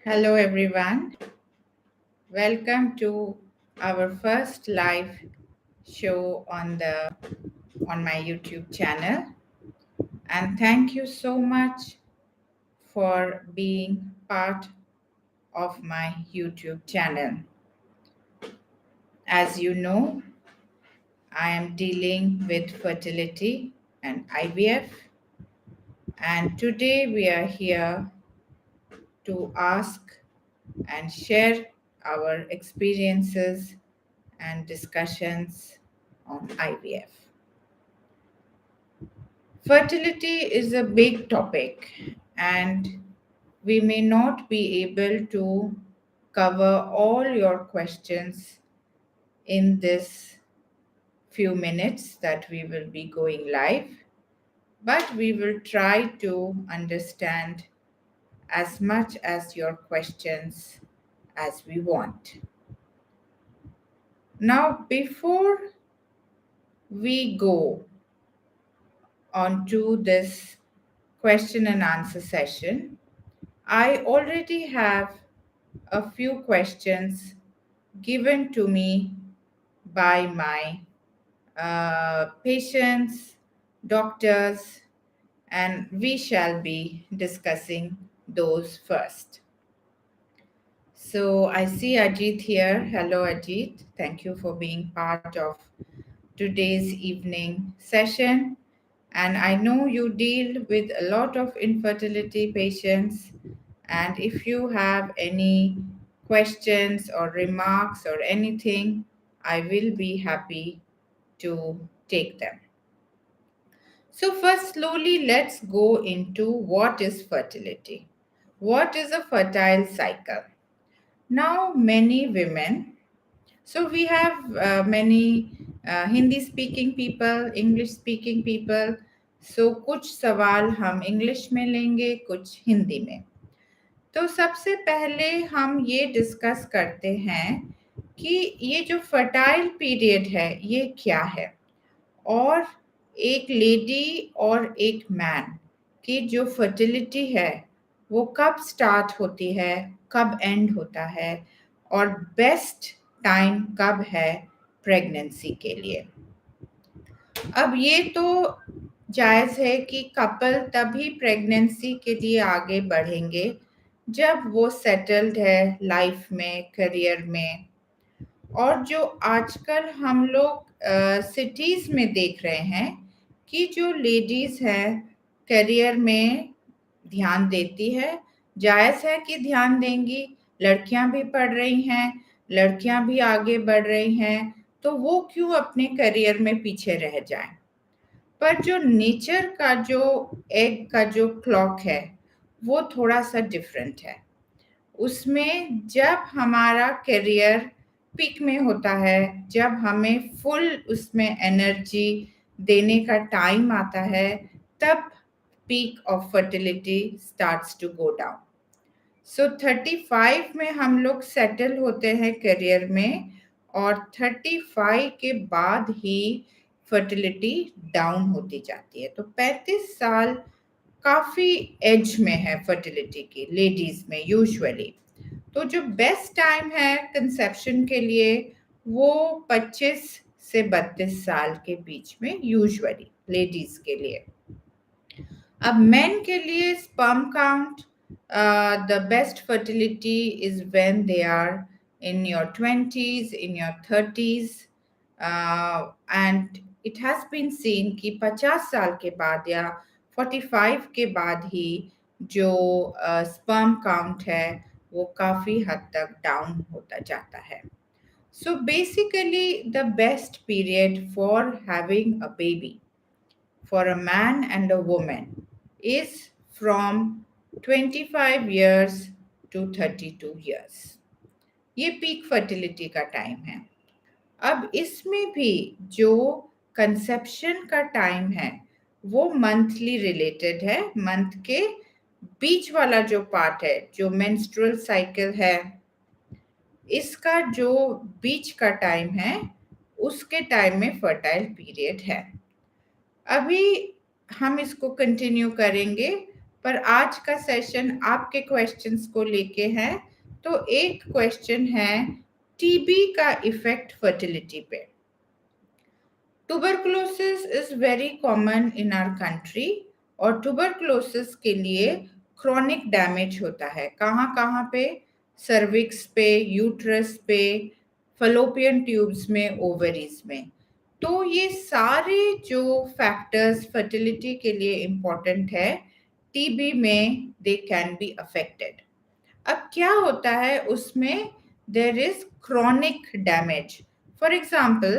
Hello everyone. Welcome to our first live show on my YouTube channel, and thank you so much for being part of my YouTube channel. As you know, I am dealing with fertility and IVF, and today we are here to ask and share our experiences and discussions on IVF. Fertility is a big topic, and we may not be able to cover all your questions in this few minutes that we will be going live, but we will try to understand as much as your questions as we want. Now, before we go on to this question and answer session, I already have a few questions given to me by my patients, doctors, and we shall be discussing those first. So I see Ajit here. Hello, Ajit. Thank you for being part of today's evening session. And I know you deal with a lot of infertility patients. And if you have any questions or remarks or anything, I will be happy to take them. So, first, slowly, let's go into what is fertility. What is a fertile cycle? Now, many women, so we have many Hindi speaking people, English speaking people. So कुछ सवाल हम English में लेंगे, कुछ हिंदी में. तो सबसे पहले हम ये डिस्कस करते हैं कि ये जो फर्टाइल पीरियड है ये क्या है, और एक लेडी और एक मैन की जो फर्टिलिटी है वो कब स्टार्ट होती है, कब एंड होता है, और बेस्ट टाइम कब है प्रेगनेंसी के लिए. अब ये तो जायज़ है कि कपल तभी प्रेगनेंसी के लिए आगे बढ़ेंगे जब वो सेटल्ड है लाइफ में, करियर में. और जो आजकल हम लोग सिटीज़ में देख रहे हैं कि जो लेडीज़ हैं करियर में ध्यान देती है, जायज़ है कि ध्यान देंगी, लड़कियां भी पढ़ रही हैं, लड़कियां भी आगे बढ़ रही हैं, तो वो क्यों अपने करियर में पीछे रह जाएं. पर जो नेचर का जो एग का जो क्लॉक है वो थोड़ा सा डिफरेंट है. उसमें जब हमारा करियर पीक में होता है, जब हमें फुल उसमें एनर्जी देने का टाइम आता है, तब peak of fertility starts to go down. So 35 में हम लोग सेटल होते हैं करियर में, और 35 के बाद ही फर्टिलिटी डाउन होती जाती है. तो 35 साल काफ़ी एज में है फर्टिलिटी की लेडीज़ में यूजुअली. तो जो बेस्ट टाइम है कंसेप्शन के लिए वो 25 से 32 साल के बीच में यूजुअली लेडीज़ के लिए. अब मेन के लिए sperm count, the best fertility is when they are in your 20s, in your 30s, and it has been seen कि 50 साल के बाद या 45 के बाद ही जो स्पर्म काउंट है वो काफ़ी हद तक डाउन होता जाता है. So basically the best period for having a baby for a man and a woman is from 25 years to 32 years. ये पीक फर्टिलिटी का टाइम है. अब इसमें भी जो कंसेप्शन का टाइम है वो मंथली रिलेटेड है. मंथ के बीच वाला जो पार्ट है, जो मेंस्ट्रुअल साइकिल है, इसका जो बीच का टाइम है उसके टाइम में फर्टाइल पीरियड है. अभी हम इसको कंटिन्यू करेंगे, पर आज का सेशन आपके क्वेश्चंस को लेके है। तो एक क्वेश्चन है, टीबी का इफेक्ट फर्टिलिटी पे। Tuberculosis is very common in our country, और ट्यूबरकुलोसिस के लिए क्रॉनिक डैमेज होता है। कहाँ कहाँ पे? सर्विक्स पे, यूट्रस पे, फलोपियन ट्यूब्स में, ओवरीज में। तो ये सारे जो फैक्टर्स फर्टिलिटी के लिए इम्पोर्टेंट है, टीबी में दे कैन बी अफेक्टेड। अब क्या होता है उसमें? There is chronic damage. For example,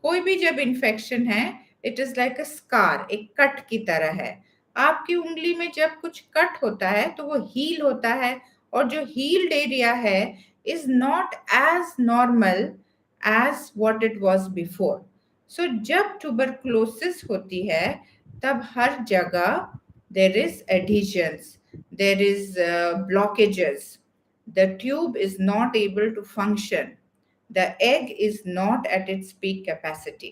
कोई भी जब इन्फेक्शन है, it is like a scar, एक कट की तरह है। आपकी उंगली में जब कुछ कट होता है तो वो हील होता है, और जो हील्ड एरिया है is not as normal as what it was before. So जब ट्यूबरकुलोसिस होती है, तब हर जगह there is adhesions, there is blockages, the tube is not able to function, the egg is not at its peak capacity.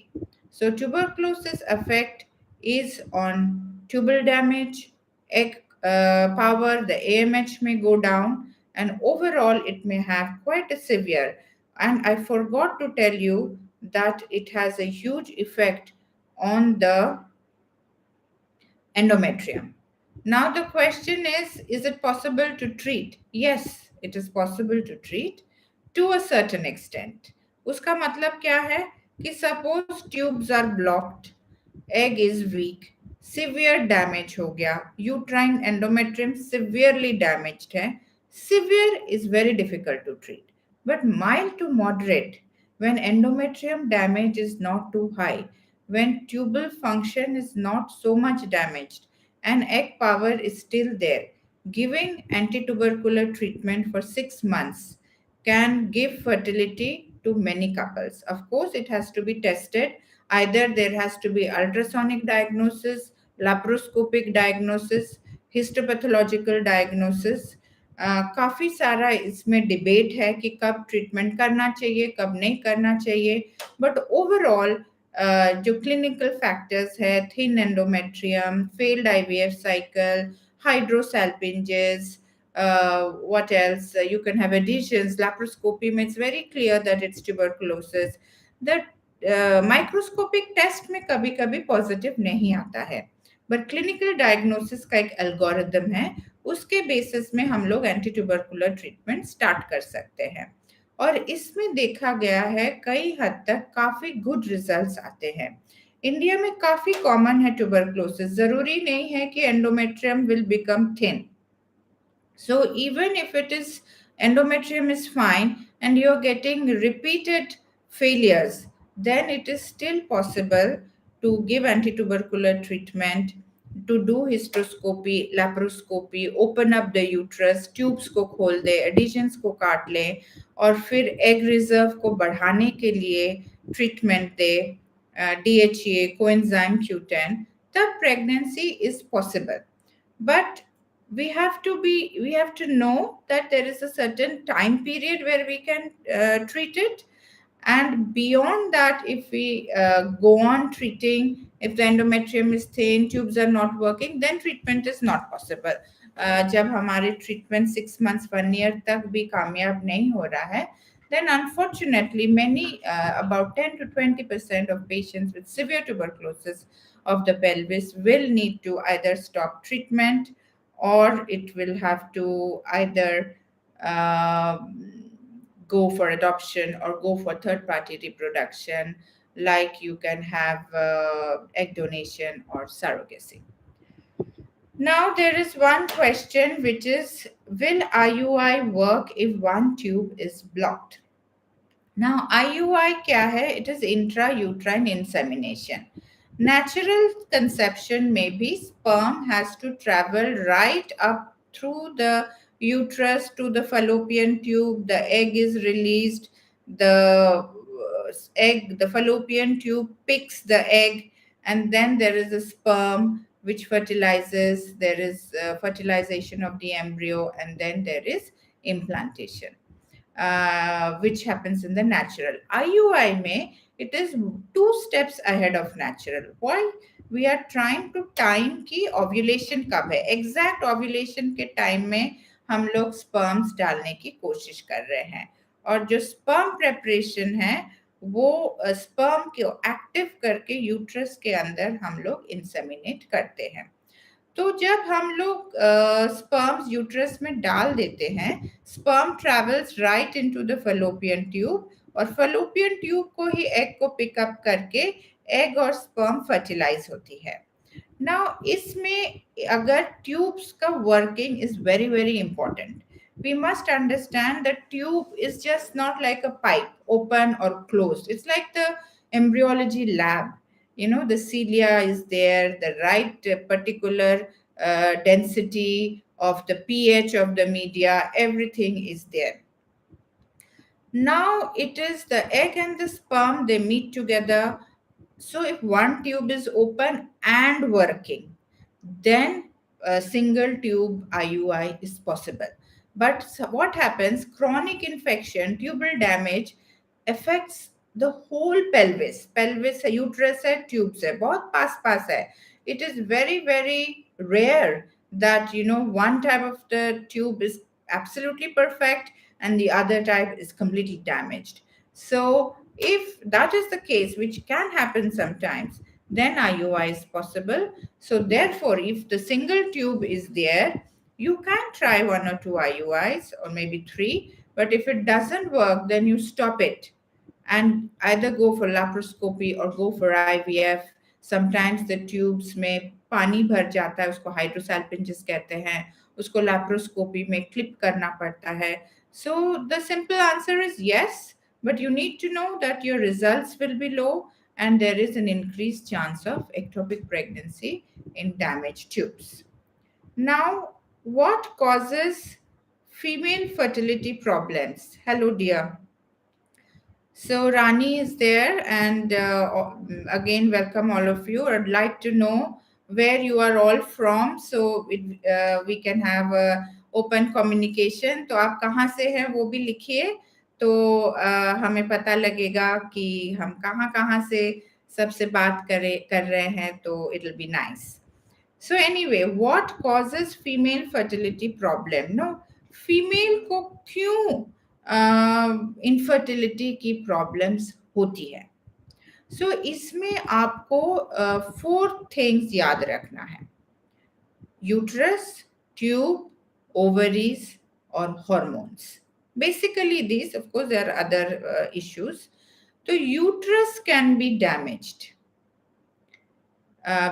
So tuberculosis effect is on tubal damage, egg power, the AMH may go down, and overall it may have quite a severe. And I forgot to tell you that it has a huge effect on the endometrium. Now the question is it possible to treat? Yes, it is possible to treat to a certain extent. उसका मतलब क्या है? कि suppose tubes are blocked, egg is weak, severe damage हो गया, uterine endometrium severely damaged है. Severe is very difficult to treat, but mild to moderate, when endometrium damage is not too high, when tubal function is not so much damaged and egg power is still there, giving antitubercular treatment for 6 months can give fertility to many couples. Of course, it has to be tested. Either there has to be ultrasonic diagnosis, laparoscopic diagnosis, histopathological diagnosis. काफ़ी सारा इसमें debate है कि कब treatment करना चाहिए, कब नहीं करना चाहिए, बट ओवरऑल जो क्लिनिकल फैक्टर्स है, thin endometrium, failed IVF cycle, hydrosalpinges, what else? You can have adhesions. Laparoscopy makes very clear that it's tuberculosis. The microscopic test में कभी कभी पॉजिटिव नहीं आता है, बट क्लिनिकल डायग्नोसिस का एक एल्गोरिदम है, उसके बेसिस में हम लोग एंटी ट्यूबरकुलर ट्रीटमेंट स्टार्ट कर सकते हैं। और इसमें देखा गया है कई हद तक काफी गुड रिजल्ट्स आते हैं। इंडिया में काफी कॉमन है ट्यूबरकुलोसिस, जरूरी नहीं है कि endometrium will become thin. So even if it is endometrium is fine and you're getting repeated failures, then it is still possible to give antitubercular treatment, to do hysteroscopy, laparoscopy, open up the uterus, tubes को खोल दे, adhesions को काट ले, और फिर egg reserve को बढ़ाने के लिए treatment दे, DHEA, coenzyme Q10, तब pregnancy is possible. But we have to know that there is a certain time period where we can treat it, and beyond that, if we go on treating, if the endometrium is thin, tubes are not working, then treatment is not possible. जब हमारे treatment 6 months 1 year तक भी कामयाब नहीं हो रहा है, then unfortunately many about 10 to 20% of patients with severe tuberculosis of the pelvis will need to either stop treatment, or it will have to either uh, go for adoption or go for third party reproduction, like you can have egg donation or surrogacy. Now there is one question, which is, will IUI work if one tube is blocked? Now, IUI kya hai? It is intrauterine insemination. Natural conception may be sperm has to travel right up through the uterus to the fallopian tube. The egg is released. The fallopian tube picks the egg, and then there is a sperm which fertilizes. There is fertilization of the embryo, and then there is implantation, which happens in the natural. IUI में it is 2 steps ahead of natural. Why? We are trying to time कि ovulation कब है, exact ovulation के time में हम लोग sperms डालने की कोशिश कर रहे हैं, और जो sperm preparation है वो sperm को active करके uterus के अंदर हम लोग inseminate करते हैं। तो जब हम लोग स्पर्म्स यूट्रस में डाल देते हैं, sperm travels right into the Fallopian tube, और फलोपियन ट्यूब को ही एग को पिकअप करके एग और स्पर्म फर्टिलाइज होती है। नाउ इसमें अगर ट्यूब्स का working is very very important. We must understand that tube is just not like a pipe, open or closed. It's like the embryology lab. You know, the cilia is there, the right particular density of the pH of the media, everything is there. Now it is the egg and the sperm, they meet together. So if one tube is open and working, then a single tube IUI is possible. But what happens? Chronic infection, tubal damage affects the whole pelvis. Pelvis है, uterus है, tubes है, बहुत पास पास है. It is very very rare that one type of the tube is absolutely perfect and the other type is completely damaged. So if that is the case, which can happen sometimes, then IUI is possible. So therefore, if the single tube is there, you can try 1 or 2 IUIs or maybe 3. But if it doesn't work, then you stop it and either go for laparoscopy or go for IVF. Sometimes the tubes में पानी भर जाता है, उसको हाइड्रोसैल्पिंजिस कहते हैं, उसको laparoscopy में क्लिप करना पड़ता है. So the simple answer is yes, but you need to know that your results will be low and there is an increased chance of ectopic pregnancy in damaged tubes. Now, what causes female fertility problems? Hello, dear. So Rani is there, and again, welcome all of you. I'd like to know where you are all from, so we can have a open communication. तो आप कहाँ से हैं वो भी लिखिए, तो हमें पता लगेगा कि हम कहाँ कहाँ से सबसे बात कर रहे हैं, तो it'll be nice. So anyway, what causes female fertility problem? No, female को क्यों इनफर्टिलिटी की प्रॉब्लम्स होती है? सो इसमें आपको 4 थिंग्स याद रखना है: यूट्रस, ट्यूब, ओवरीज और hormones. Basically this, of course there are other issues. तो uterus can be damaged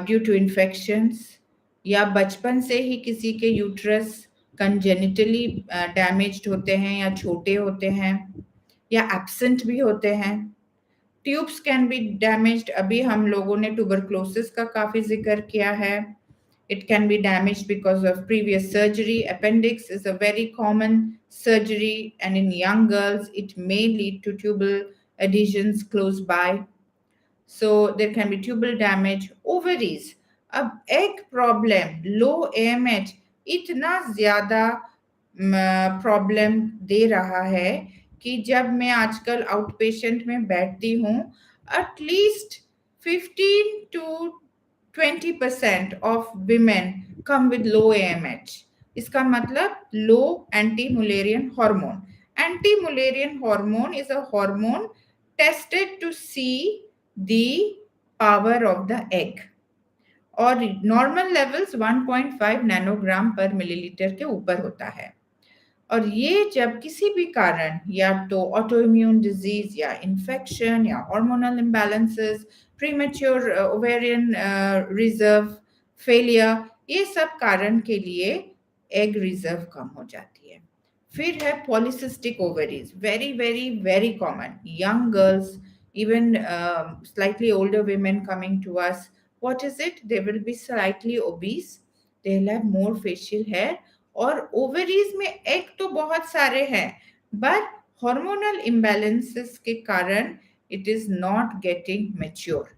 due to infections, या बचपन से ही किसी के यूट्रस कंजेनिटली डैमेज्ड होते हैं या छोटे होते हैं या एब्सेंट भी होते हैं. Tubes can be damaged. अभी हम लोगों ने ट्यूबरक्लोसिस का काफ़ी जिक्र किया है. It can be damaged because of previous surgery. Appendix is a very common surgery, and in young girls, it may lead to tubal adhesions close by. So there can be tubal damage. Ovaries, अब egg problem, low AMH इतना ज़्यादा problem दे रहा है कि जब मैं आजकल out patient में बैठती हूँ, at least 15 to 20% of women come with low AMH. इसका मतलब low anti-Mullerian hormone. Anti-Mullerian hormone is a hormone tested to see the power of the egg. और नॉर्मल लेवल्स 1.5 नैनोग्राम पर मिलीलीटर के ऊपर होता है. और ये जब किसी भी कारण, या तो ऑटो इम्यून डिजीज या इन्फेक्शन या hormonal imbalances, premature ovarian reserve failure, ये सब कारण के लिए एग रिजर्व कम हो जाती है. फिर है polycystic ovaries, very very very common. Young girls, even slightly older women coming to us, what is it? They will be slightly obese, they'll have more facial hair, और ओवरीज में egg तो बहुत सारे हैं, बट हार्मोनल इम्बैलेंसेस के कारण it is not getting mature.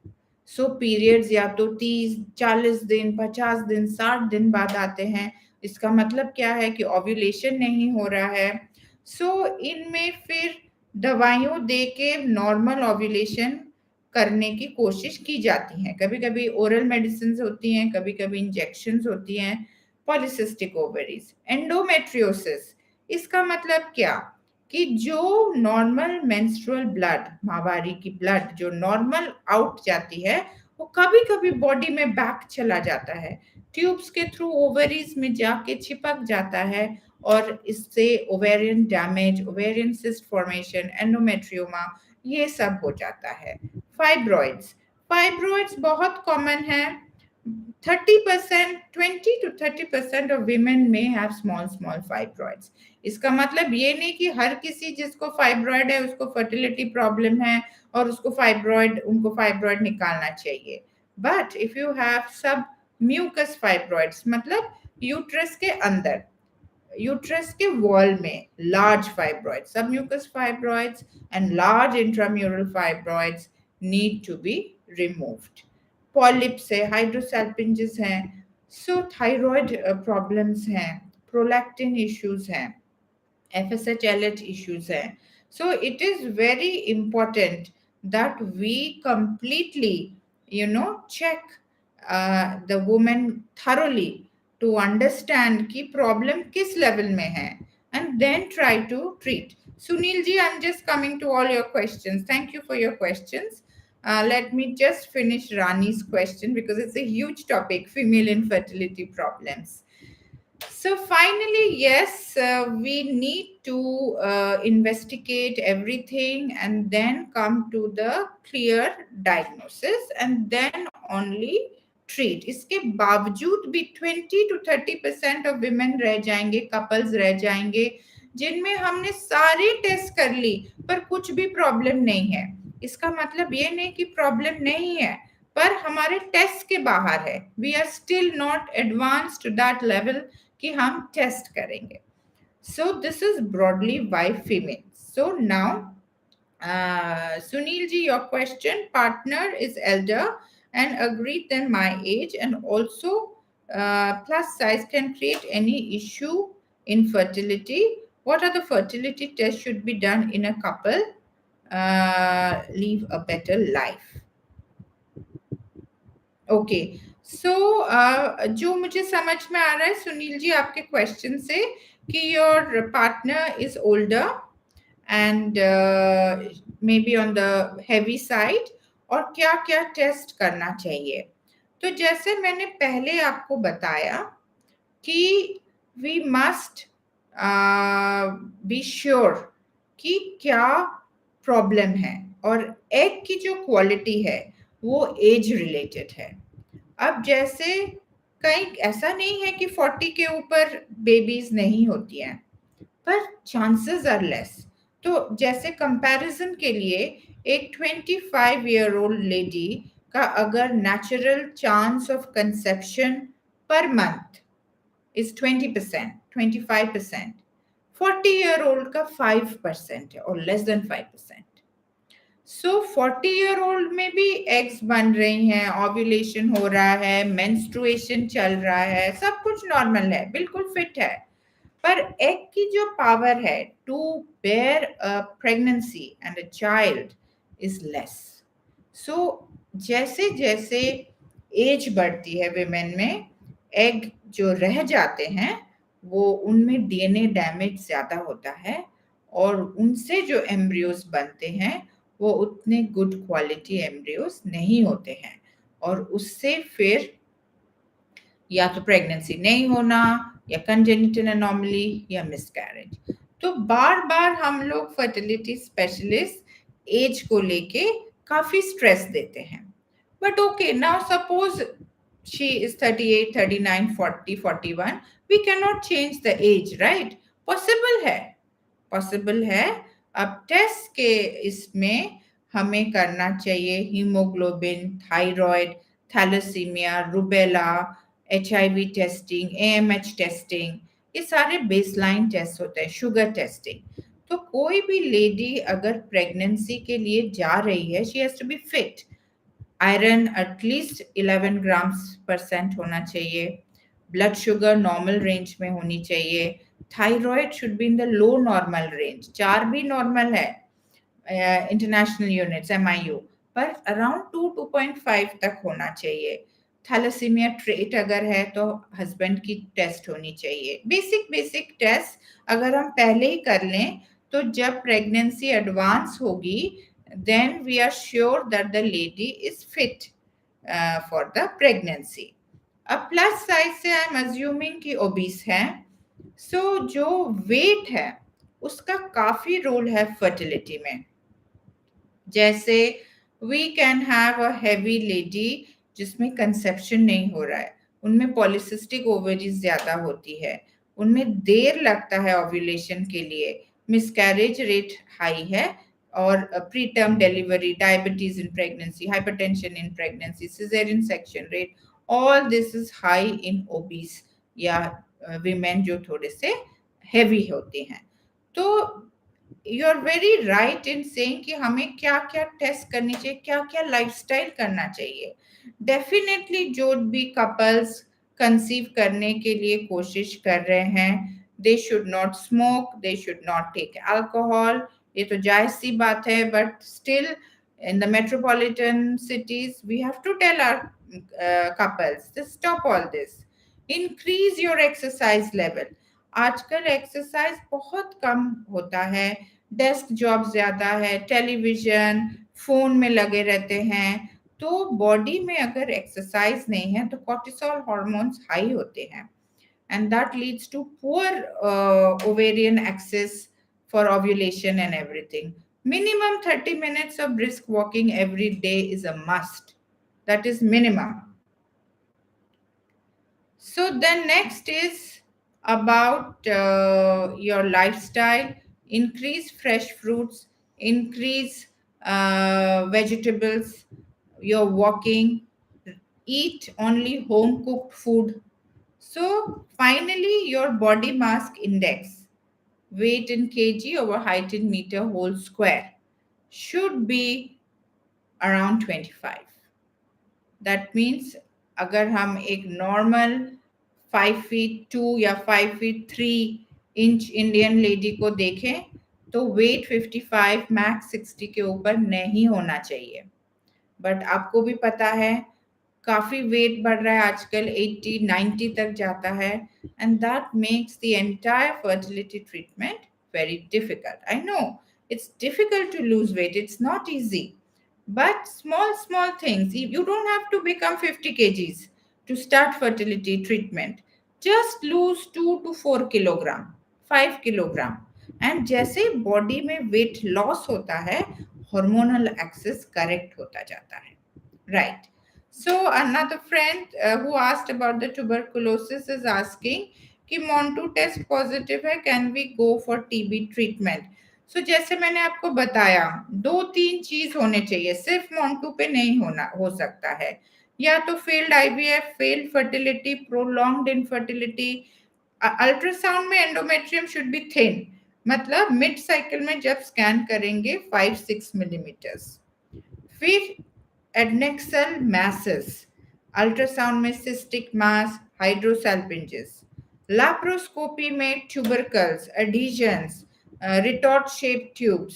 So periods या तो 30-40 दिन, 50 दिन, 60 दिन बाद आते हैं. इसका मतलब क्या है कि ओव्यूलेशन नहीं हो रहा है. सो इनमें फिर दवाइयों दे के नॉर्मल ओव्यूलेशन करने की कोशिश की जाती है। कभी कभी ओरल मेडिसिन होती हैं, कभी कभी इंजेक्शन होती हैं। पॉलिसिस्टिक ओवरीज, एंडोमेट्रियोसिस, इसका मतलब क्या कि जो नॉर्मल मेंस्ट्रुअल ब्लड, माहवारी की ब्लड जो नॉर्मल आउट जाती है, वो कभी कभी बॉडी में बैक चला जाता है, ट्यूब्स के थ्रू ओवरीज में जाके चिपक जाता है, और इससे ovarian damage, ovarian cyst formation, endometrioma, ये सब हो जाता है। फाइब्रॉइड्स, फाइब्रॉइड्स बहुत कॉमन है। 30%, 20 to 30% of women may have small fibroids. इसका मतलब ये नहीं कि हर किसी जिसको फाइब्रॉइड है उसको फर्टिलिटी प्रॉब्लम है और उनको फाइब्रॉइड निकालना चाहिए। But if you have submucous fibroids, मतलब यूट्रस के अंदर, यूट्रस के वॉल में large fibroids, submucous fibroids and large intramural fibroids need to be removed. Polyps है, हाइड्रोसैल्पिंजेस हैं, सो थायराइड प्रॉब्लम्स हैं, प्रोलैक्टिन इश्यूज हैं, FSH-LH issues hai. So it is very important that we completely, check the woman thoroughly to understand ki problem kis level mein hai, and then try to treat. Sunil ji, I'm just coming to all your questions. Thank you for your questions. Let me just finish Rani's question because it's a huge topic, female infertility problems. So finally, yes, we need to investigate everything and then come to the clear diagnosis and then only treat. इसके बावजूद भी 20 to 30% of women रह जाएंगे, couples रह जाएंगे जिनमें हमने सारे टेस्ट कर ली पर कुछ भी प्रॉब्लम नहीं है। इसका मतलब ये नहीं कि प्रॉब्लम नहीं है, पर हमारे टेस्ट के बाहर है। We are still not advance to that level कि हम टेस्ट करेंगे। So this is broadly why female. So now Sunil ji, your question, partner is elder and agreed than my age and also plus size can create any issue in fertility. What are the fertility tests should be done in a couple live a better life? Okay, so जो मुझे समझ में आ रहा है सुनील जी आपके question से कि your partner is older and may be on the heavy side, और क्या क्या टेस्ट करना चाहिए। तो जैसे मैंने पहले आपको बताया कि वी मस्ट बी श्योर कि क्या प्रॉब्लम है, और एग की जो क्वालिटी है वो एज रिलेटेड है। अब जैसे कहीं ऐसा नहीं है कि 40 के ऊपर बेबीज नहीं होती हैं, पर चांसेस आर लेस। तो जैसे कंपैरिजन के लिए एक 25-year-old लेडी का अगर natural chance of conception per month is 20%, 25%, 40-year-old का 5% है और लेस देन 5%। सो 40-year-old में भी एग्स बन रही हैं, ओव्यूलेशन हो रहा है, मेंस्ट्रुएशन चल रहा है, सब कुछ नॉर्मल है, बिल्कुल फिट है, पर एग की जो पावर है to bear a pregnancy and a child is less. So जैसे जैसे एज बढ़ती है विमेन में, एग जो रह जाते हैं वो उनमें डीएनए डैमेज ज्यादा होता है, और उनसे जो एम्ब्रियोज बनते हैं वो उतने गुड क्वालिटी एम्ब्रियोज नहीं होते हैं, और उससे फिर या तो प्रेगनेंसी नहीं होना, या कंजेनिटल एनोमली, या मिसकैरेज। तो बार बार हम लोग फर्टिलिटी स्पेशलिस्ट एज को लेके काफी स्ट्रेस देते हैं। But okay, now suppose she is 38, 39, 40, 41, we cannot change the age, right? Possible है, पॉसिबल है। अब टेस्ट के इसमें हमें करना चाहिए haemoglobin, thyroid, thalassaemia, rubella, HIV testing, AMH testing, ये सारे बेसलाइन टेस्ट होते हैं, शुगर टेस्टिंग। तो कोई भी लेडी अगर प्रेगनेंसी के लिए जा रही है, she has to be fit. Iron at least 11 grams% होना चाहिए, ब्लड शुगर नॉर्मल रेंज में होनी चाहिए, thyroid should be in the low normal range, 4 भी नॉर्मल है इंटरनेशनल यूनिट्स MIU, पर अराउंड 2.5 तक होना चाहिए। थैलेसीमिया ट्रेट अगर है तो हस्बैंड की टेस्ट होनी चाहिए। बेसिक बेसिक टेस्ट अगर हम पहले ही कर लें तो जब प्रेगनेंसी एडवांस होगी then we are sure that the lady is fit for the pregnancy. अब प्लस साइज से आई एम अज्यूमिंग कि ओबीस है, सो जो वेट है उसका काफी रोल है फर्टिलिटी में। जैसे we can have a heavy lady जिसमें कंसेप्शन नहीं हो रहा है, उनमें पॉलिसिस्टिक ओवरीज ज्यादा होती है, उनमें देर लगता है ओव्यूलेशन के लिए, मिसकैरेज रेट हाई है, और preterm delivery, diabetes in pregnancy, hypertension in pregnancy, caesarean section rate, all this is high in obese या विमेन जो थोड़े से हैवी होते हैं। तो you are very right in saying कि हमें क्या क्या टेस्ट करनी चाहिए, क्या क्या लाइफस्टाइल करना चाहिए। डेफिनेटली जो भी कपल्स कंसीव करने के लिए कोशिश कर रहे हैं, they should not smoke, they should not take alcohol, ये तो जायज सी बात है, but still in the metropolitan cities we have to tell our couples to stop all this. Increase your exercise level. आजकल एक्सरसाइज बहुत कम होता है, डेस्क जॉब ज्यादा है, टेलीविजन फोन में लगे रहते हैं, तो बॉडी में अगर एक्सरसाइज नहीं है तो कॉर्टिसोल हार्मोन्स हाई होते हैं, and that leads to poor ovarian access for ovulation and everything. Minimum 30 minutes of brisk walking every day is a must. That is minimum. So then next is about your lifestyle. Increase fresh fruits, increase vegetables, your walking, eat only home cooked food. So finally, your body mass index, weight in kg over height in meter whole square, should be around 25. That means अगर हम एक normal 5'2" या 5'3" Indian lady को देखें तो wait 55 max 60 के ऊपर नहीं होना चाहिए। बट आपको भी पता है काफी वेट बढ़ रहा है आजकल, 80-90 तक जाता है, and that makes the entire fertility treatment very difficult. I know it's difficult to lose weight, it's not easy, but small things, you don't have to become 50 kgs to start fertility treatment. Just lose 2 to 4 kilogram, 5 kilogram, and जैसे body में weight loss होता है hormonal axis correct होता जाता है, right? So another friend who asked about the tuberculosis is asking कि Mantoux test positive है, can we go for TB treatment? So जैसे मैंने आपको बताया, 2-3 चीज होने चाहिए, सिर्फ मोंटू पे नहीं होना हो सकता है, या तो failed IVF, failed fertility, prolonged infertility. Ultrasound में एंडोमेट्रियम शुड बी थिन, मतलब मिड साइकिल में जब स्कैन करेंगे 5-6 मिलीमीटर्स। फिर एडनेक्सल मैसेस, अल्ट्रासाउंड में सिस्टिक मास, हाइड्रोसैल्पिंजेस, लैप्रोस्कोपी में tubercles, adhesions, retort shape tubes.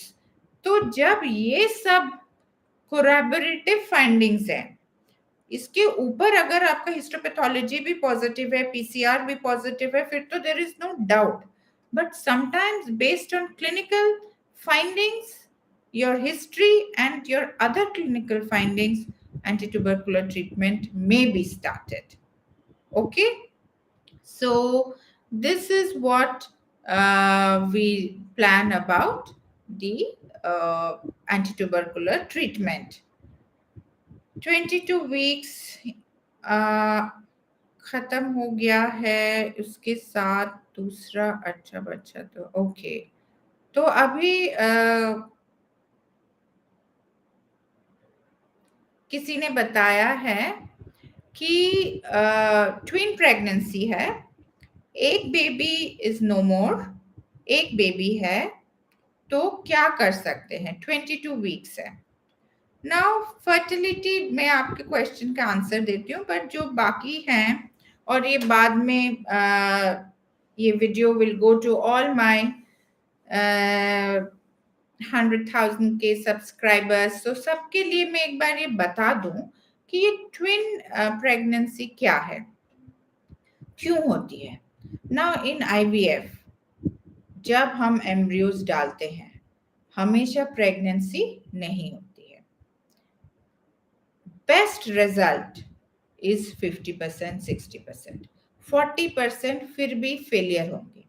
तो जब ये सब कोलैबोरेटिव फाइंडिंग्स हैं, इसके ऊपर अगर आपका हिस्टोपैथोलॉजी भी पॉजिटिव है, पीसीआर भी पॉजिटिव है, फिर तो there is no doubt. But sometimes based on clinical findings, your history and your other clinical findings, antitubercular treatment may be started. Okay, so this is what we plan about the antitubercular treatment. 22 weeks खत्म हो गया है, उसके साथ दूसरा अच्छा बच्चा, तो ओके। तो अभी किसी ने बताया है कि ट्विन प्रेगनेंसी है, एक बेबी इज नो मोर, एक बेबी है, तो क्या कर सकते हैं? 22 वीक्स है। नाउ फर्टिलिटी में आपके क्वेश्चन का आंसर देती हूँ, बट जो बाकी हैं, और ये बाद में ये video will go to all my 100,000 के सब्सक्राइबर्स, तो सबके लिए मैं एक बार ये बता दूं कि ये ट्विन प्रेगनेंसी क्या है, क्यों होती है। नाउ इन आईवीएफ जब हम एम्ब्रियोज डालते हैं हमेशा प्रेगनेंसी नहीं होती है। बेस्ट रिजल्ट इज 50%, 60%, 40% फिर भी फेलियर होंगे।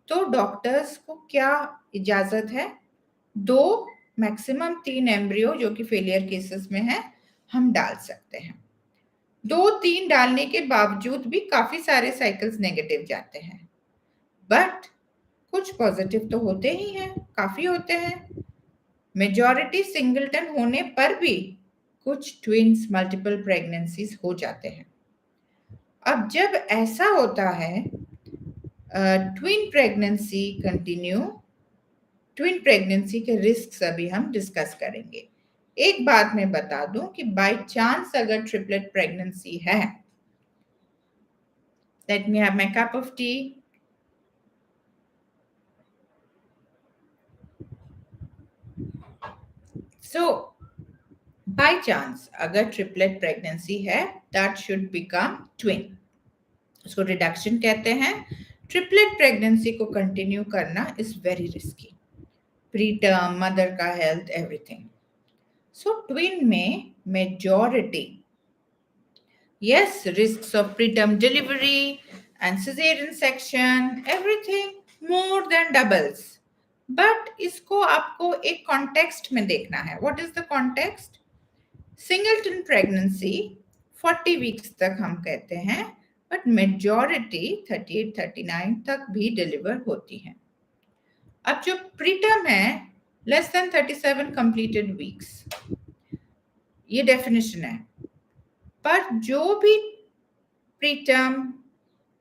तो डॉक्टर्स को क्या इजाजत है, दो मैक्सिमम 3 एम्ब्रियो जो कि फेलियर केसेस में है हम डाल सकते हैं। 2-3 डालने के बावजूद भी काफी सारे साइकिल्स नेगेटिव जाते हैं, बट कुछ पॉजिटिव तो होते ही हैं, काफी होते हैं। मेजॉरिटी सिंगलटन होने पर भी कुछ ट्विंस मल्टीपल प्रेगनेंसीज हो जाते हैं। अब जब ऐसा होता है twin pregnancy continue, twin pregnancy के रिस्क अभी हम डिस्कस करेंगे। एक बात मैं बता दूं कि बाय चांस अगर ट्रिपलेट प्रेगनेंसी है, let me have my cup of T. So by chance अगर ट्रिपलेट प्रेगनेंसी है, दैट शुड बिकम ट्विन, उसको रिडक्शन कहते हैं। ट्रिपलेट प्रेगनेंसी को कंटिन्यू करना is very risky, pre term, mother का हेल्थ, एवरीथिंग। सो ट्विन में majority, yes, risks of preterm delivery and cesarean section, everything more than doubles. But इसको आपको एक context में देखना है. What is the context? Singleton pregnancy 40 weeks तक हम कहते हैं, but majority 38-39 तक भी deliver होती है। अब जो preterm है less than 37 completed weeks, ये definition है। पर जो भी preterm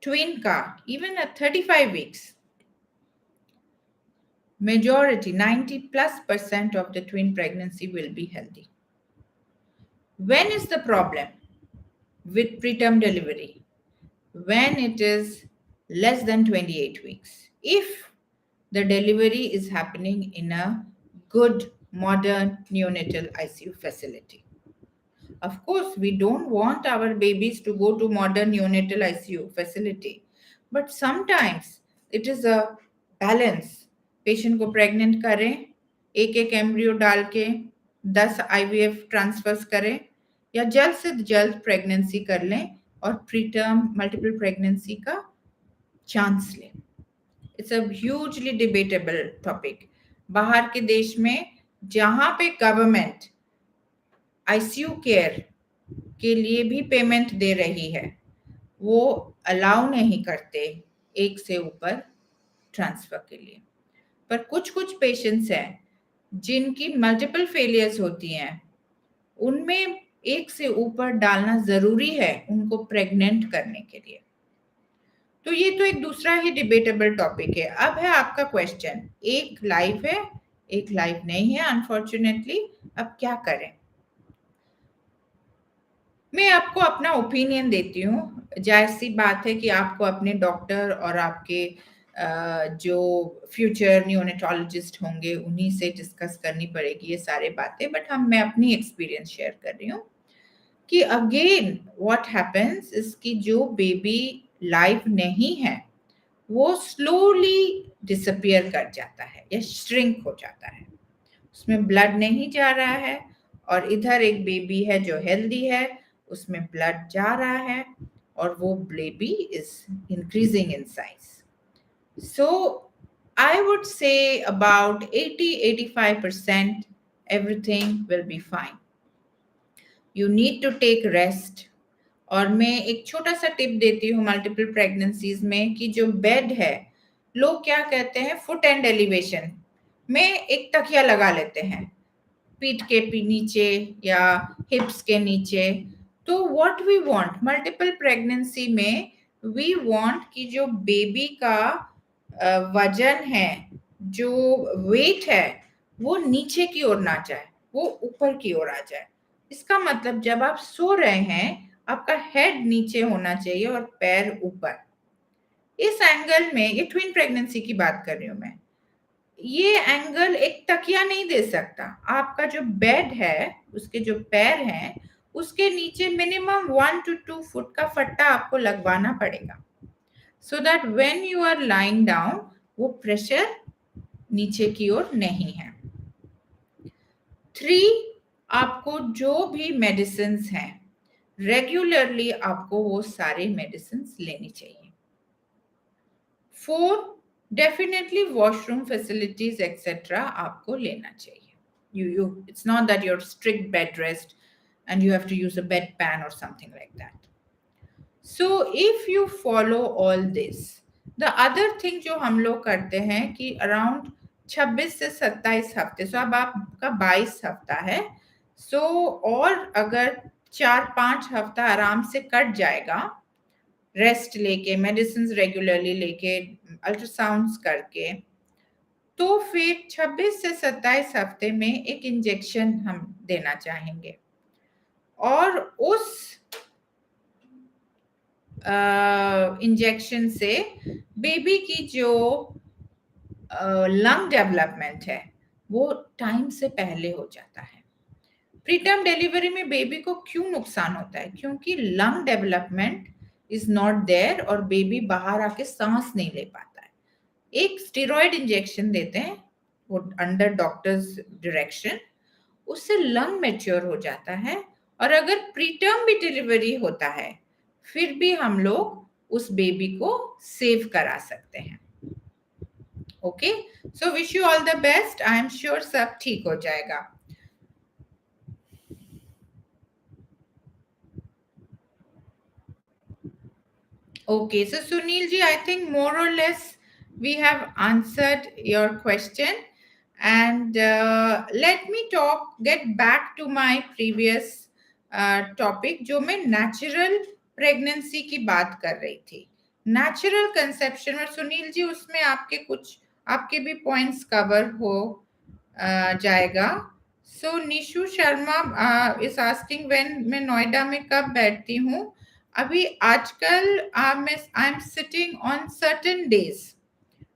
twin का even at 35 weeks, majority 90+% of the twin pregnancy will be healthy. When is the problem with preterm delivery? When it is less than 28 weeks. If the delivery is happening in a good modern neonatal ICU facility. Of course, we don't want our babies to go to modern neonatal ICU facility, but sometimes it is a balance. Patient को pregnant करें, एक एक embryo डाल के 10 IVF transverse करें, या जल्द से जल्द प्रेगनेंसी कर लें और प्रीटर्म मल्टीपल प्रेगनेंसी का चांस लें। It's a hugely debatable topic. बाहर के देश में जहां पे गवर्नमेंट आईसीयू केयर के लिए भी पेमेंट दे रही है, वो अलाउ नहीं करते एक से ऊपर ट्रांसफर के लिए। पर कुछ कुछ पेशेंट्स हैं जिनकी मल्टीपल फेलियर्स होती हैं, उनमें एक से ऊपर डालना जरूरी है उनको प्रेग्नेंट करने के लिए। तो ये तो एक दूसरा ही डिबेटेबल टॉपिक है। अब है आपका क्वेश्चन, एक लाइफ है, एक लाइफ नहीं है अनफॉर्चुनेटली, अब क्या करें? मैं आपको अपना ओपिनियन देती हूँ। जाहिर सी बात है कि आपको अपने डॉक्टर और आपके जो फ्यूचर न्यूनेटोलॉजिस्ट होंगे उन्हीं से डिस्कस करनी पड़ेगी ये सारे बातें, बट मैं अपनी एक्सपीरियंस शेयर कर रही हूँ कि अगेन व्हाट हैपेंस इज कि जो बेबी लाइव नहीं है वो स्लोली डिसअपियर कर जाता है या श्रिंक हो जाता है, उसमें ब्लड नहीं जा रहा है, और इधर एक बेबी है जो हेल्दी है, उसमें ब्लड जा रहा है और वो baby is increasing in size. So I would say about 80-85% everything will be fine. You need to take rest. और मैं एक छोटा सा टिप देती हूँ मल्टीपल प्रेगनेंसीज में कि जो बेड है, लोग क्या कहते हैं फुट एंड एलिवेशन में एक तकिया लगा लेते हैं पीठ के नीचे या हिप्स के नीचे। तो what we want multiple pregnancy में, वी वांट कि जो बेबी का वजन है, जो वेट है, वो नीचे की ओर ना जाए, वो ऊपर की ओर आ जाए। इसका मतलब जब आप सो रहे हैं आपका हेड नीचे होना चाहिए और पैर ऊपर। इस एंगल में, ये ट्विन प्रेगनेंसी की बात कर रही हूं मैं, ये एंगल एक तकिया नहीं दे सकता। आपका जो बेड है, उसके जो पैर हैं, उसके नीचे मिनिमम 1 to 2 फुट का फट्टा आपको लगवाना पड़ेगा, so that when you are lying down वो प्रेशर नीचे की ओर नहीं है। 3, आपको जो भी मेडिसिन हैं रेगुलरली आपको वो सारे मेडिसिन लेनी चाहिए। 4, डेफिनेटली वॉशरूम फैसिलिटीज एक्सेट्रा आपको लेना चाहिए। You it's not that you're strict bed rest and you have to use a bedpan or something like that. So if you follow all this, the other thing जो हम लोग करते हैं कि around 26 से 27 हफ्ते, सो अब आपका 22 हफ्ता है, सो और अगर 4-5 हफ्ता आराम से कट जाएगा, रेस्ट लेके, मेडिसिन रेगुलरली लेके, अल्ट्रासाउंड्स करके, तो फिर 26 से 27 हफ्ते में एक इंजेक्शन हम देना चाहेंगे, और उस इंजेक्शन से बेबी की जो लंग डेवलपमेंट है वो टाइम से पहले हो जाता है। प्रीटर्म डिलीवरी में बेबी को क्यों नुकसान होता है? क्योंकि lung development is not there और बेबी बाहर आके सांस नहीं ले पाता है। एक स्टेरॉइड इंजेक्शन देते हैं वो अंडर डॉक्टर्स डायरेक्शन, उससे लंग मैच्योर हो जाता है, और अगर प्रीटर्म भी डिलीवरी होता है फिर भी हम लोग उस बेबी को सेव करा सकते हैं। Okay, so wish you all the best. I am sure सब ठीक हो जाएगा। Okay, so Sunil ji, I think more or less we have answered your question, and let me get back to my previous topic, जो मैं natural pregnancy की बात कर रही थी, natural conception, और सुनील जी उसमें आपके भी points cover हो जाएगा। So Nishu Sharma is asking when मैं नोएडा में कब बैठती हूँ? अभी आजकल I am sitting on certain days,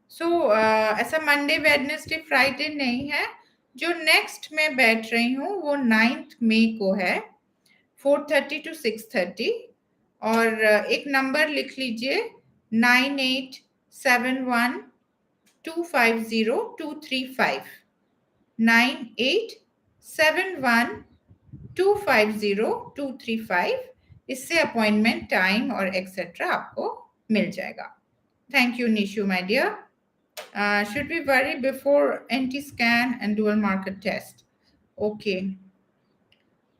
so ऐसा मंडे वेडनेसडे फ्राइडे नहीं है। जो नेक्स्ट मैं बैठ रही हूँ वो 9 मई को है, 4:30 to 6:30, और एक नंबर लिख लीजिए 9871250235, 9871250235। इससे अपॉइंटमेंट टाइम और एक्सेट्रा आपको मिल जाएगा। Thank you Nishu my dear. Should be worry before NT scan and dual marker test? Okay,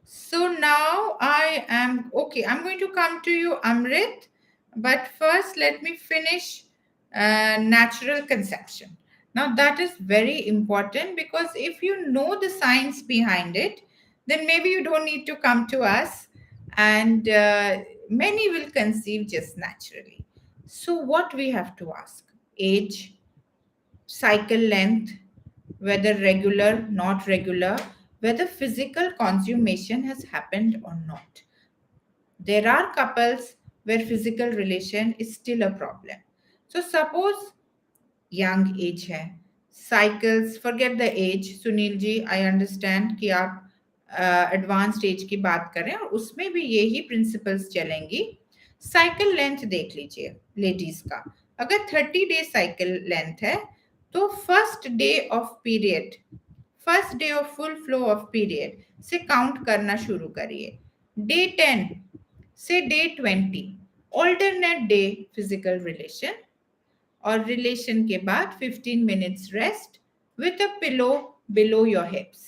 so now I am okay. I'm going to come to you, Amrit, but first let me finish natural conception. Now that is very important, because if you know the science behind it, then maybe you don't need to come to us, and many will conceive just naturally. So what we have to ask: age, cycle length, whether regular, not regular, whether physical consummation has happened or not. There are couples where physical relation is still a problem. So suppose young age है, cycles, forget the age, Sunil ji I understand कि आप advanced as की बात करें और उसमें भी यही प्रिंसिपल्स चलेंगी। साइकिल लेंथ देख लीजिए लेडीज का, अगर 30 डे साइकिल लेंथ है तो first day of period, first day of full flow of period से काउंट करना शुरू करिए। डे 10 से day 20 alternate day physical relation, और रिलेशन के बाद 15 minutes rest with a pillow below your hips.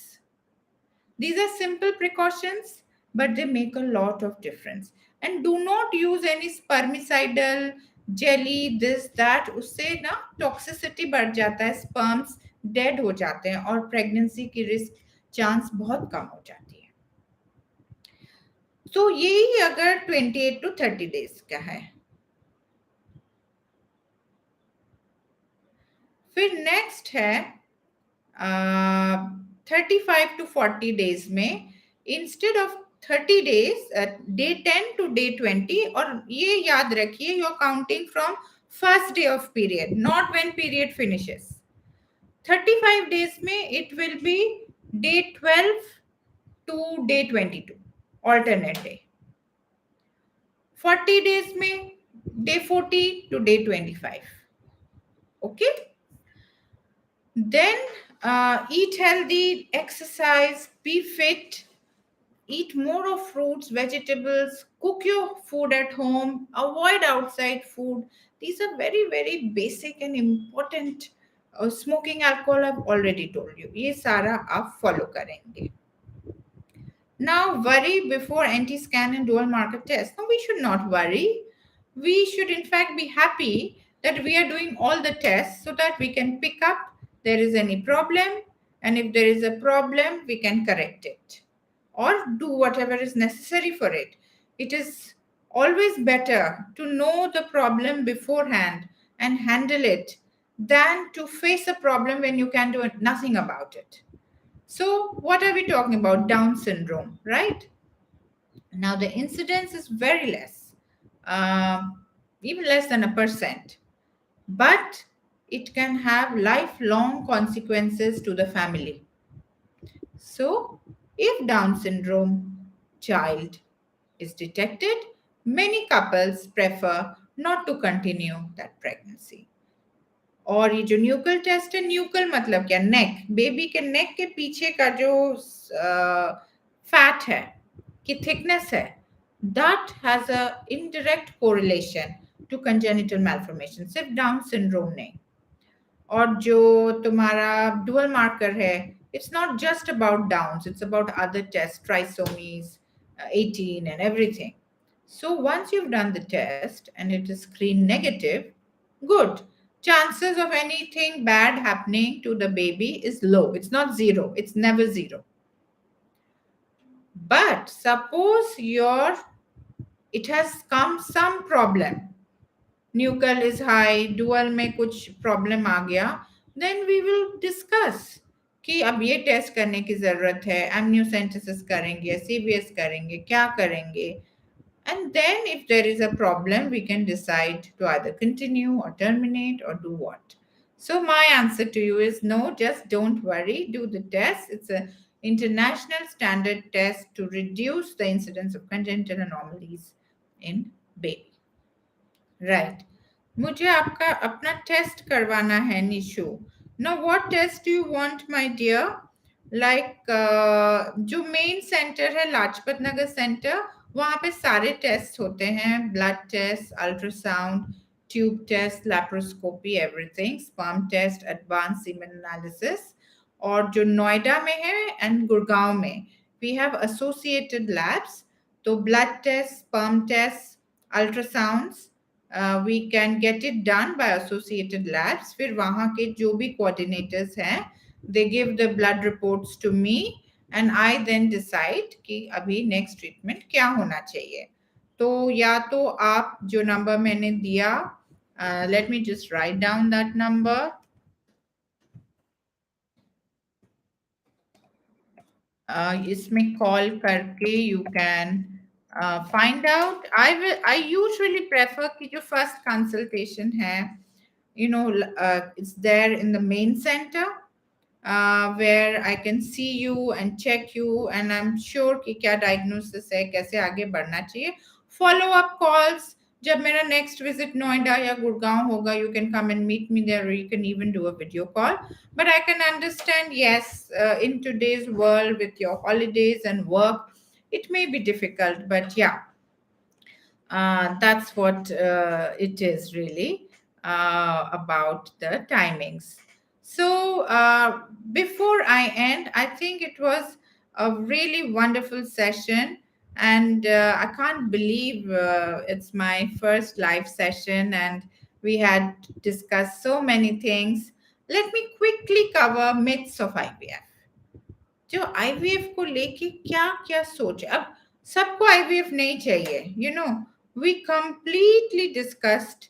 These are simple precautions, but they make a lot of difference. And do not use any spermicidal jelly, this that, उससे ना toxicity बढ़ जाता है, sperms dead हो जाते हैं और pregnancy की रिस्क चांस बहुत कम हो जाती है। तो यही अगर 28 to 30 डेज का है। फिर नेक्स्ट है 35 to 40 डेज में, instead of 30 days, day 10 to day 20, और ये याद रखिए you are counting from first day of period, not when period finishes. 35 days में it will be day 12 to day 22, alternate day. 40 days में day 40 to day 25. Okay. Then eat healthy, exercise, be fit, eat more of fruits, vegetables, cook your food at home, avoid outside food. These are very, very basic and important. Smoking alcohol, I've already told you. ये सारा आप follow करेंगे. Now, worry before anti scan and dual marker test. No, we should not worry. We should, in fact, be happy that we are doing all the tests so that we can pick up there is any problem, and if there is a problem, we can correct it or do whatever is necessary for it. It is always better to know the problem beforehand and handle it than to face a problem when you can do nothing about it. So, what are we talking about? Down syndrome, right? Now, the incidence is very less, even less than a percent, but it can have lifelong consequences to the family. So, if Down syndrome child is detected, many couples prefer not to continue that pregnancy. और ये जो nuchal test है, nuchal मतलब क्या, नेक, baby के नेक के पीछे का जो फैट है कि थिकनेस है, that has a indirect correlation to congenital malformation, सिर्फ डाउन सिंड्रोम नहीं. और जो तुम्हारा डुअल मार्कर है, it's not just about downs, it's about other tests, trisomies 18 and everything. So once you've done the test and it is screen negative, good. Chances of anything bad happening to the baby is low. It's not zero, it's never zero. But suppose it has come some problem, nuchal is high, dual में कुछ problem आ गया, then we will discuss कि अब ये test करने की जरूरत है, एमनियोसेंटेसिस करेंगे, सीवीएस करेंगे, क्या करेंगे, and then if there is a problem we can decide to either continue or terminate or do what. So my answer to you is no, just don't worry, do the test. It's a international standard test to reduce the incidence of congenital anomalies in baby. Right. मुझे आपका अपना test करवाना है Nishu. No, what test do you want my dear? Like जो main centre है लाजपत नगर centre, वहाँ पे सारे टेस्ट होते हैं, blood test, ultrasound, tube test, laparoscopy, everything, sperm test, advance semen analysis. और जो नोएडा में है एंड गुड़गांव में, वी हैव एसोसिएटेड लैब्स. तो blood test, sperm test, ultrasounds, we can get it done by associated labs. फिर वहाँ के जो भी coordinators हैं, they give the blood reports to me and I then decide कि अभी next treatment क्या होना चाहिए. तो या तो आप जो नंबर मैंने दिया, let me just write down that number. इसमें कॉल करके you can find out. I usually prefer कि जो first consultation है, it's there in the main center, where I can see you and check you and I'm sure कि क्या diagnosis है, कैसे आगे बढ़ना चाहिए. Follow up calls, जब मेरा next visit नोएडा या गुड़गांव होगा, you can come and meet me there, or you can even do a video call. But I can understand, yes, in today's world with your holidays and work, it may be difficult, but yeah, that's what it is really about the timings. So before I end, I think it was a really wonderful session, and I can't believe it's my first live session, and we had discussed so many things. Let me quickly cover myths of IVF. जो IVF को लेके क्या क्या सोच है. अब सबको IVF नहीं चाहिए, we completely discussed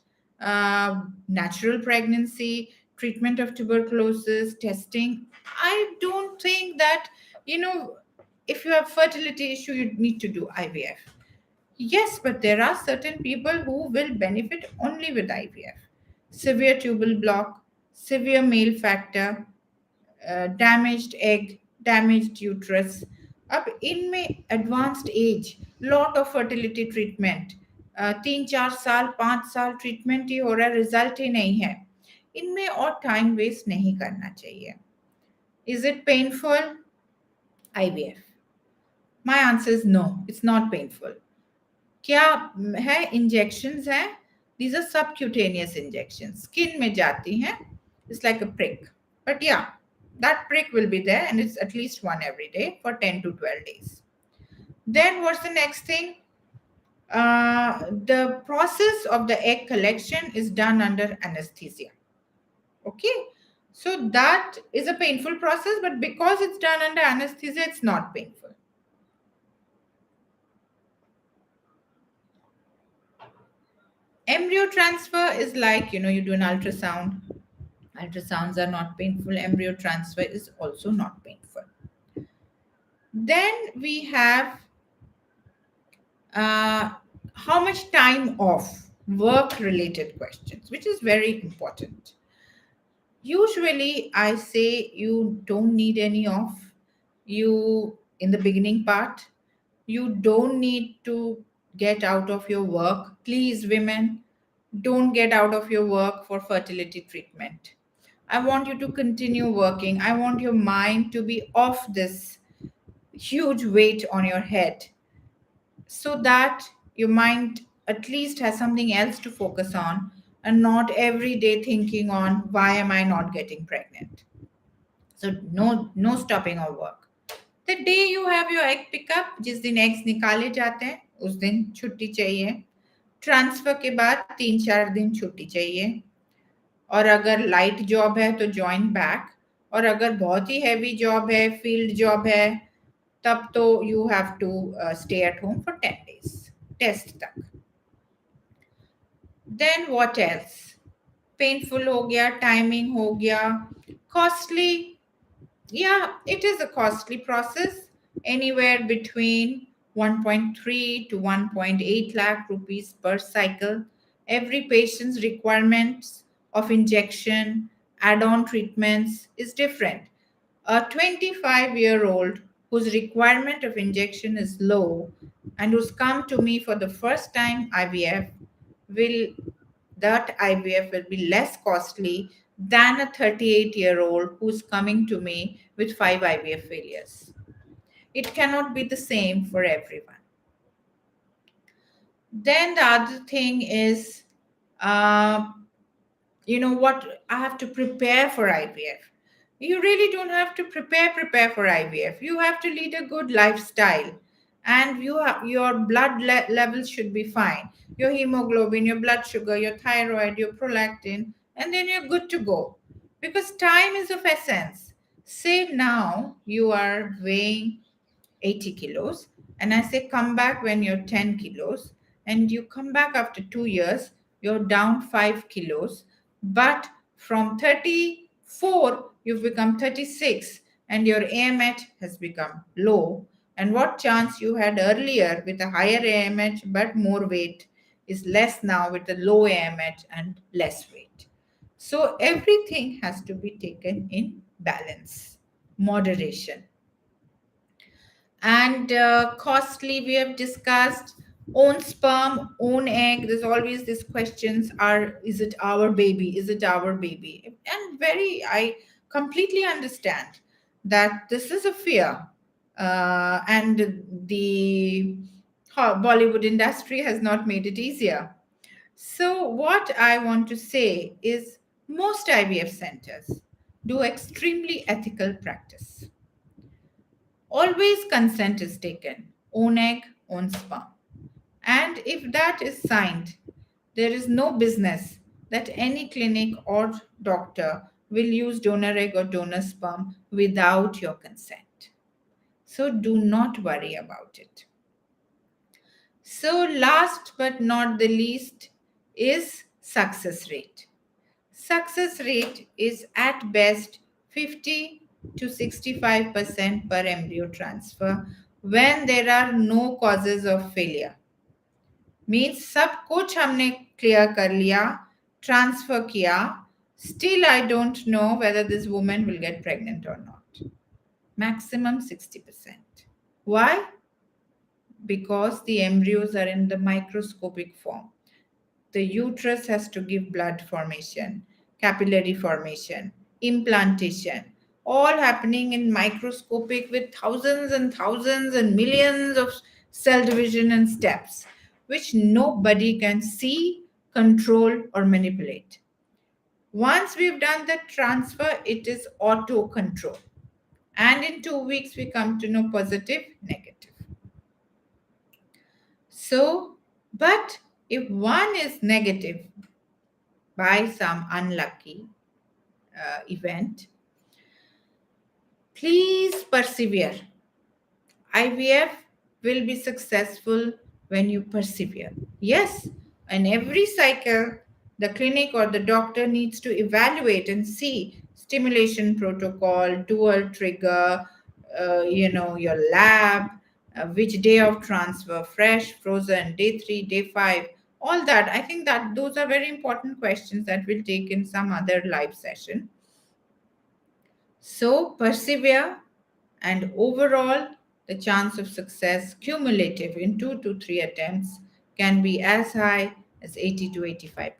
natural pregnancy, treatment of tuberculosis, testing. I don't think that, if you have fertility issue, you need to do IVF. Yes, but there are certain people who will benefit only with IVF. Severe tubal block, severe male factor, damaged egg, damaged uterus. अब इनमें advanced age, lot of fertility treatment, 3 4 साल 5 साल treatment ही हो रहा है, result ही नहीं है। इनमें और टाइम वेस्ट नहीं करना चाहिए। Is it painful? IVF? My answer is no, it's not painful. क्या है? इंजेक्शंस हैं, these are subcutaneous injections, skin में जाती हैं, it's like a prick, but yeah, that prick will be there and it's at least one every day for 10 to 12 days. Then what's the next thing? The process of the egg collection is done under anesthesia. Okay, so that is a painful process, but because it's done under anesthesia, it's not painful. Embryo transfer is like, you do an ultrasound. Ultrasounds are not painful. Embryo transfer is also not painful. Then we have uh, how much time off, work related questions, which is very important. Usually, I say you don't need any off. You, in the beginning part, you don't need to get out of your work. Please, women, don't get out of your work for fertility treatment. I want you to continue working. I want your mind to be off this huge weight on your head so that your mind at least has something else to focus on and not every day thinking on why am I not getting pregnant. So no stopping of work. The day you have your egg pickup, जिस दिन eggs निकाले जाते हैं उस दिन छुट्टी चाहिए। Transfer के बाद 3 4 दिन छुट्टी चाहिए। और अगर लाइट जॉब है तो ज्वाइन बैक, और अगर बहुत ही हैवी जॉब है, फील्ड जॉब है, तब तो you have to stay at home for 10 days test तक। Then what else? पेनफुल हो गया, टाइमिंग हो गया, costly. Yeah, it is a costly process, anywhere between 1.3 to 1.8 lakh rupees per cycle. Every patient's requirements of injection, add-on treatments is different. A 25-year-old whose requirement of injection is low and who's come to me for the first time IVF will that IVF will be less costly than a 38-year-old who's coming to me with 5 IVF failures. It cannot be the same for everyone. Then the other thing is, uh, what I have to prepare for IVF. You really don't have to prepare for IVF. You have to lead a good lifestyle, and your blood levels should be fine. Your hemoglobin, your blood sugar, your thyroid, your prolactin, and then you're good to go. Because time is of essence. Say now you are weighing 80 kilos, and I say come back when you're 10 kilos, and you come back after 2 years, you're down 5 kilos, but from 34 you've become 36, and your AMH has become low. And what chance you had earlier with a higher AMH but more weight is less now with a low AMH and less weight. So everything has to be taken in balance, moderation. And costly, we have discussed. Own sperm, own egg, there's always these questions, is it our baby, is it our baby? And I completely understand that this is a fear, and the Bollywood industry has not made it easier. So what I want to say is most IVF centers do extremely ethical practice. Always consent is taken, own egg, own sperm. And if that is signed, there is no business that any clinic or doctor will use donor egg or donor sperm without your consent. So do not worry about it. So, last but not the least is success rate. Success rate is at best 50 to 65% per embryo transfer when there are no causes of failure. Means सब कुछ हमने clear कर लिया, transfer किया, Still, I don't know whether this woman will get pregnant or not. Maximum 60%. Why? Because the embryos are in the microscopic form. The uterus has to give blood formation, capillary formation, implantation, all happening in microscopic with thousands and thousands and millions of cell division and steps, which nobody can see, control, or manipulate. Once we've done the transfer, it is auto control. And in 2 weeks, we come to know positive, negative. So, but if one is negative by some unlucky event, please persevere. IVF will be successful when you persevere. Yes, in every cycle, the clinic or the doctor needs to evaluate and see stimulation protocol, dual trigger, your lab, which day of transfer, fresh, frozen, day 3, day 5, all that. I think that those are very important questions that we'll take in some other live session. So persevere, and overall, the chance of success cumulative in 2 to 3 attempts can be as high as 80 to 85%.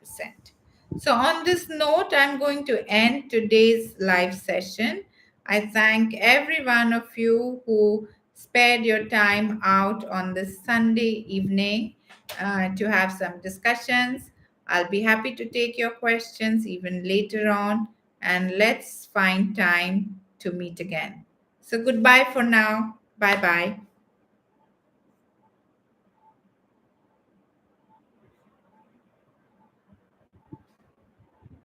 So, on this note, I'm going to end today's live session. I thank every one of you who spared your time out on this Sunday evening to have some discussions. I'll be happy to take your questions even later on, and let's find time to meet again. So, goodbye for now. Bye bye.